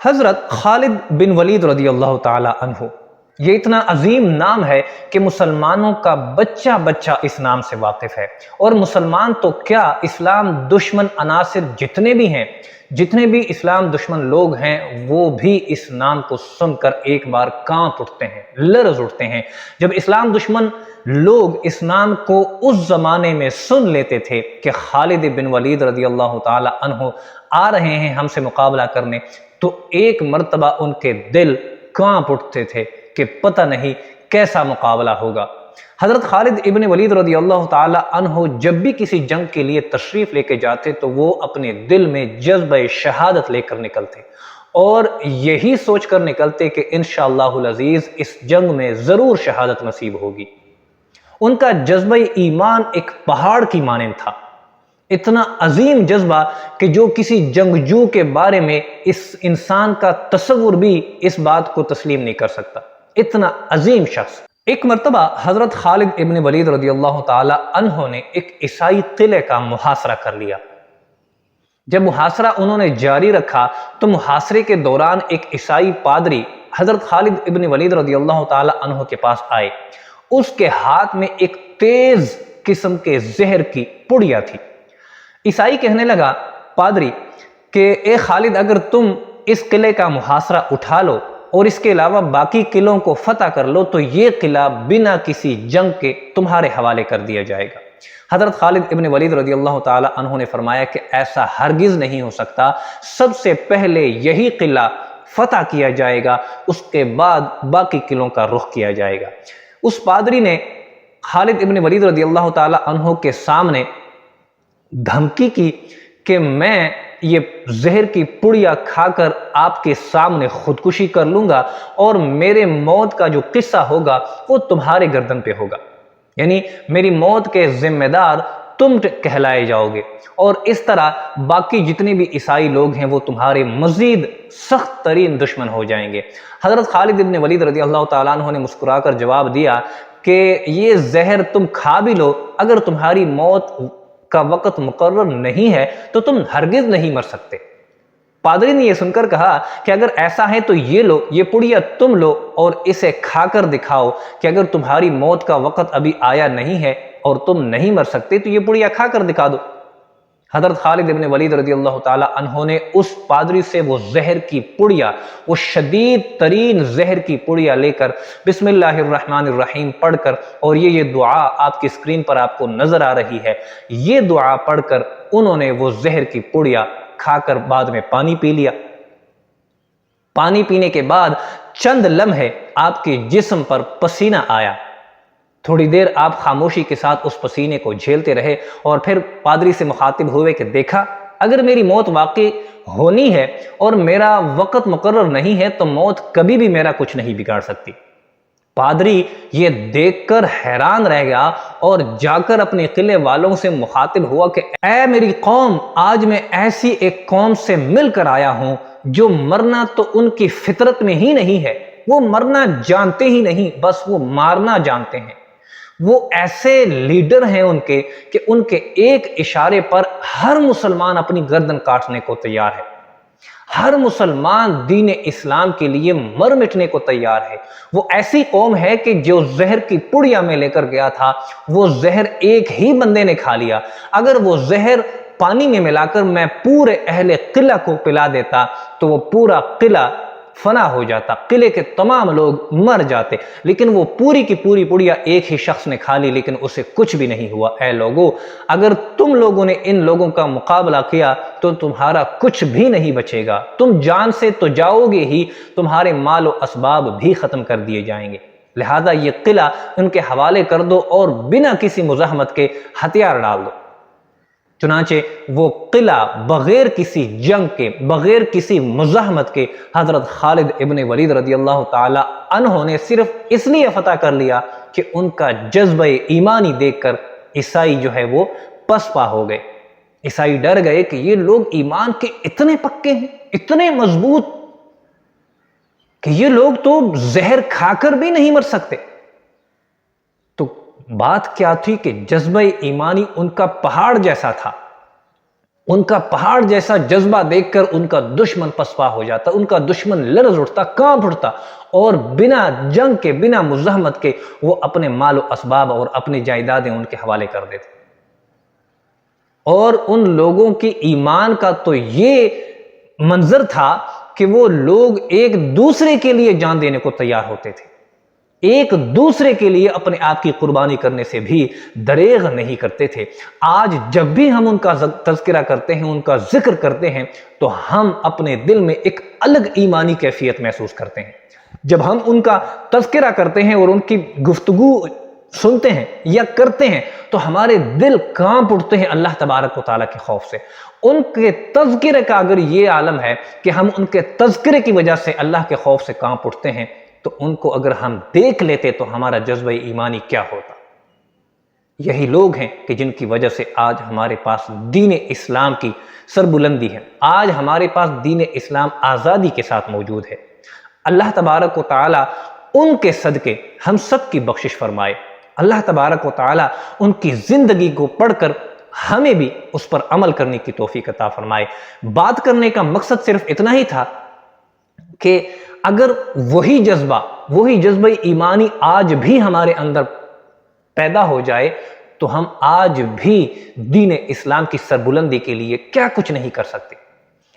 حضرت خالد بن ولید رضی اللہ تعالی عنہ، یہ اتنا عظیم نام ہے کہ مسلمانوں کا بچہ بچہ اس نام سے واقف ہے، اور مسلمان تو کیا، اسلام دشمن عناصر جتنے بھی ہیں، جتنے بھی اسلام دشمن لوگ ہیں، وہ بھی اس نام کو سن کر ایک بار کانپ اٹھتے ہیں، لرز اٹھتے ہیں۔ جب اسلام دشمن لوگ اس نام کو اس زمانے میں سن لیتے تھے کہ خالد بن ولید رضی اللہ تعالی عنہ آ رہے ہیں ہم سے مقابلہ کرنے، تو ایک مرتبہ ان کے دل کانپ اٹھتے تھے کہ پتہ نہیں کیسا مقابلہ ہوگا۔ حضرت خالد ابن ولید رضی اللہ تعالی عنہ جب بھی کسی جنگ کے لیے تشریف لے کے جاتے تو وہ اپنے دل میں جذبہ شہادت لے کر نکلتے، اور یہی سوچ کر نکلتے کہ انشاءاللہ العزیز اس جنگ میں ضرور شہادت نصیب ہوگی۔ ان کا جذبہ ایمان ایک پہاڑ کی مانند تھا، اتنا عظیم جذبہ کہ جو کسی جنگجو کے بارے میں اس انسان کا تصور بھی اس بات کو تسلیم نہیں کر سکتا، اتنا عظیم شخص۔ ایک مرتبہ حضرت خالد ابن ولید رضی اللہ تعالی عنہ نے ایک عیسائی قلعے کا محاصرہ کر لیا۔ جب محاصرہ انہوں نے جاری رکھا تو محاصرے کے دوران ایک عیسائی پادری حضرت خالد ابن ولید رضی اللہ تعالی عنہ کے پاس آئے۔ اس کے ہاتھ میں ایک تیز قسم کے زہر کی پڑیا تھی۔ عیسائی کہنے لگا پادری کہ اے خالد، اگر تم اس قلعے کا محاصرہ اٹھا لو اور اس کے علاوہ باقی قلعوں کو فتح کر لو تو یہ قلعہ بنا کسی جنگ کے تمہارے حوالے کر دیا جائے گا۔ حضرت خالد ابن ولید رضی اللہ تعالی عنہ نے فرمایا کہ ایسا ہرگز نہیں ہو سکتا، سب سے پہلے یہی قلعہ فتح کیا جائے گا، اس کے بعد باقی قلعوں کا رخ کیا جائے گا۔ اس پادری نے خالد ابن ولید رضی اللہ تعالی عنہ کے سامنے دھمکی کی کہ میں یہ زہر کی پڑیا کھا کر آپ کے سامنے خودکشی کر لوں گا، اور میرے موت کا جو قصہ ہوگا وہ تمہارے گردن پہ ہوگا، یعنی میری موت کے ذمہ دار تم کہلائے جاؤ گے، اور اس طرح باقی جتنے بھی عیسائی لوگ ہیں وہ تمہارے مزید سخت ترین دشمن ہو جائیں گے۔ حضرت خالد ابن ولید رضی اللہ تعالیٰ عنہ نے مسکرا کر جواب دیا کہ یہ زہر تم کھا بھی لو، اگر تمہاری موت کا وقت مقرر نہیں ہے تو تم ہرگز نہیں مر سکتے۔ پادری نے یہ سن کر کہا کہ اگر ایسا ہے تو یہ لو، یہ پڑیا تم لو اور اسے کھا کر دکھاؤ کہ اگر تمہاری موت کا وقت ابھی آیا نہیں ہے اور تم نہیں مر سکتے تو یہ پڑیا کھا کر دکھا دو۔ حضرت خالد ابن ولید رضی اللہ تعالی عنہ نے اس پادری سے وہ زہر کی پڑیا، وہ شدید ترین زہر کی پڑیا لے کر بسم اللہ الرحمن الرحیم پڑھ کر، اور یہ دعا آپ کی اسکرین پر آپ کو نظر آ رہی ہے، یہ دعا پڑھ کر انہوں نے وہ زہر کی پڑیا کھا کر بعد میں پانی پی لیا۔ پانی پینے کے بعد چند لمحے آپ کے جسم پر پسینہ آیا، تھوڑی دیر آپ خاموشی کے ساتھ اس پسینے کو جھیلتے رہے، اور پھر پادری سے مخاطب ہوئے کہ دیکھا، اگر میری موت واقع ہونی ہے اور میرا وقت مقرر نہیں ہے تو موت کبھی بھی میرا کچھ نہیں بگاڑ سکتی۔ پادری یہ دیکھ کر حیران رہ گیا اور جا کر اپنے قلعے والوں سے مخاطب ہوا کہ اے میری قوم، آج میں ایسی ایک قوم سے مل کر آیا ہوں جو مرنا تو ان کی فطرت میں ہی نہیں ہے، وہ مرنا جانتے ہی نہیں، بس وہ مارنا جانتے ہیں۔ وہ ایسے لیڈر ہیں ان کے کہ ان کے ایک اشارے پر ہر مسلمان اپنی گردن کاٹنے کو تیار ہے، ہر مسلمان دین اسلام کے لیے مر مٹنے کو تیار ہے۔ وہ ایسی قوم ہے کہ جو زہر کی پڑیا میں لے کر گیا تھا وہ زہر ایک ہی بندے نے کھا لیا، اگر وہ زہر پانی میں ملا کر میں پورے اہل قلعہ کو پلا دیتا تو وہ پورا قلعہ فنا ہو جاتا، قلعے کے تمام لوگ مر جاتے، لیکن وہ پوری کی پوری پڑیا ایک ہی شخص نے کھا لی، لیکن اسے کچھ بھی نہیں ہوا۔ اے لوگو، اگر تم لوگوں نے ان لوگوں کا مقابلہ کیا تو تمہارا کچھ بھی نہیں بچے گا، تم جان سے تو جاؤ گے ہی، تمہارے مال و اسباب بھی ختم کر دیے جائیں گے، لہذا یہ قلعہ ان کے حوالے کر دو اور بنا کسی مزاحمت کے ہتھیار ڈال دو۔ چنانچہ وہ قلعہ بغیر کسی جنگ کے، بغیر کسی مزاحمت کے حضرت خالد ابن ولید رضی اللہ تعالی عنہ نے صرف اس لیے فتح کر لیا کہ ان کا جذبہ ایمانی دیکھ کر عیسائی جو ہے وہ پسپا ہو گئے۔ عیسائی ڈر گئے کہ یہ لوگ ایمان کے اتنے پکے ہیں، اتنے مضبوط کہ یہ لوگ تو زہر کھا کر بھی نہیں مر سکتے۔ تو بات کیا تھی کہ جذبہ ایمانی ان کا پہاڑ جیسا تھا، ان کا پہاڑ جیسا جذبہ دیکھ کر ان کا دشمن پسپا ہو جاتا، ان کا دشمن لرز اٹھتا، کانپ اٹھتا، اور بنا جنگ کے، بنا مزاحمت کے وہ اپنے مال و اسباب اور اپنی جائیدادیں ان کے حوالے کر دیتے۔ اور ان لوگوں کی ایمان کا تو یہ منظر تھا کہ وہ لوگ ایک دوسرے کے لیے جان دینے کو تیار ہوتے تھے، ایک دوسرے کے لیے اپنے آپ کی قربانی کرنے سے بھی دریغ نہیں کرتے تھے۔ آج جب بھی ہم ان کا تذکرہ کرتے ہیں، ان کا ذکر کرتے ہیں، تو ہم اپنے دل میں ایک الگ ایمانی کیفیت محسوس کرتے ہیں۔ جب ہم ان کا تذکرہ کرتے ہیں اور ان کی گفتگو سنتے ہیں یا کرتے ہیں تو ہمارے دل کانپ اٹھتے ہیں اللہ تبارک و تعالیٰ کے خوف سے۔ ان کے تذکرے کا اگر یہ عالم ہے کہ ہم ان کے تذکرے کی وجہ سے اللہ کے خوف سے کانپ اٹھتے ہیں، تو ان کو اگر ہم دیکھ لیتے تو ہمارا جذبہ ایمانی کیا ہوتا۔ یہی لوگ ہیں کہ جن کی وجہ سے آج ہمارے پاس دین اسلام کی سربلندی ہے، آج ہمارے پاس دین اسلام آزادی کے ساتھ موجود ہے۔ اللہ تبارک و تعالیٰ ان کے صدقے ہم سب کی بخشش فرمائے۔ اللہ تبارک و تعالیٰ ان کی زندگی کو پڑھ کر ہمیں بھی اس پر عمل کرنے کی توفیق عطا فرمائے۔ بات کرنے کا مقصد صرف اتنا ہی تھا کہ اگر وہی جذبہ ایمانی آج بھی ہمارے اندر پیدا ہو جائے تو ہم آج بھی دین اسلام کی سربلندی کے لیے کیا کچھ نہیں کر سکتے۔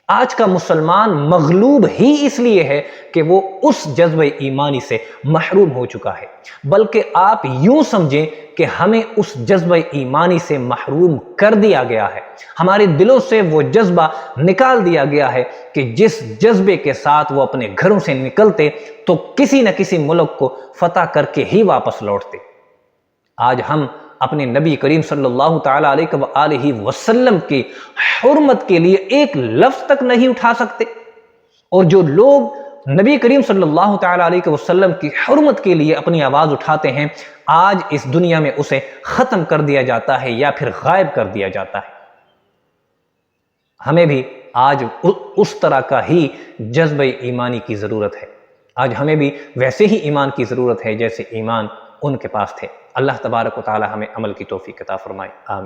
آج کا مسلمان مغلوب ہی اس لیے ہے کہ وہ اس جذبہ ایمانی سے محروم ہو چکا ہے، بلکہ آپ یوں سمجھیں کہ ہمیں اس جذبہ ایمانی سے محروم کر دیا گیا ہے، ہمارے دلوں سے وہ جذبہ نکال دیا گیا ہے کہ جس جذبے کے ساتھ وہ اپنے گھروں سے نکلتے تو کسی نہ کسی ملک کو فتح کر کے ہی واپس لوٹتے۔ آج ہم اپنے نبی کریم صلی اللہ تعالیٰ علیہ وآلہ وسلم کی حرمت کے لیے ایک لفظ تک نہیں اٹھا سکتے، اور جو لوگ نبی کریم صلی اللہ تعالیٰ علیہ وسلم کی حرمت کے لیے اپنی آواز اٹھاتے ہیں، آج اس دنیا میں اسے ختم کر دیا جاتا ہے یا پھر غائب کر دیا جاتا ہے۔ ہمیں بھی آج اس طرح کا ہی جذبہ ایمانی کی ضرورت ہے، آج ہمیں بھی ویسے ہی ایمان کی ضرورت ہے جیسے ایمان ان کے پاس تھے۔ اللہ تبارک و تعالی ہمیں عمل کی توفیق عطا فرمائے، آمین۔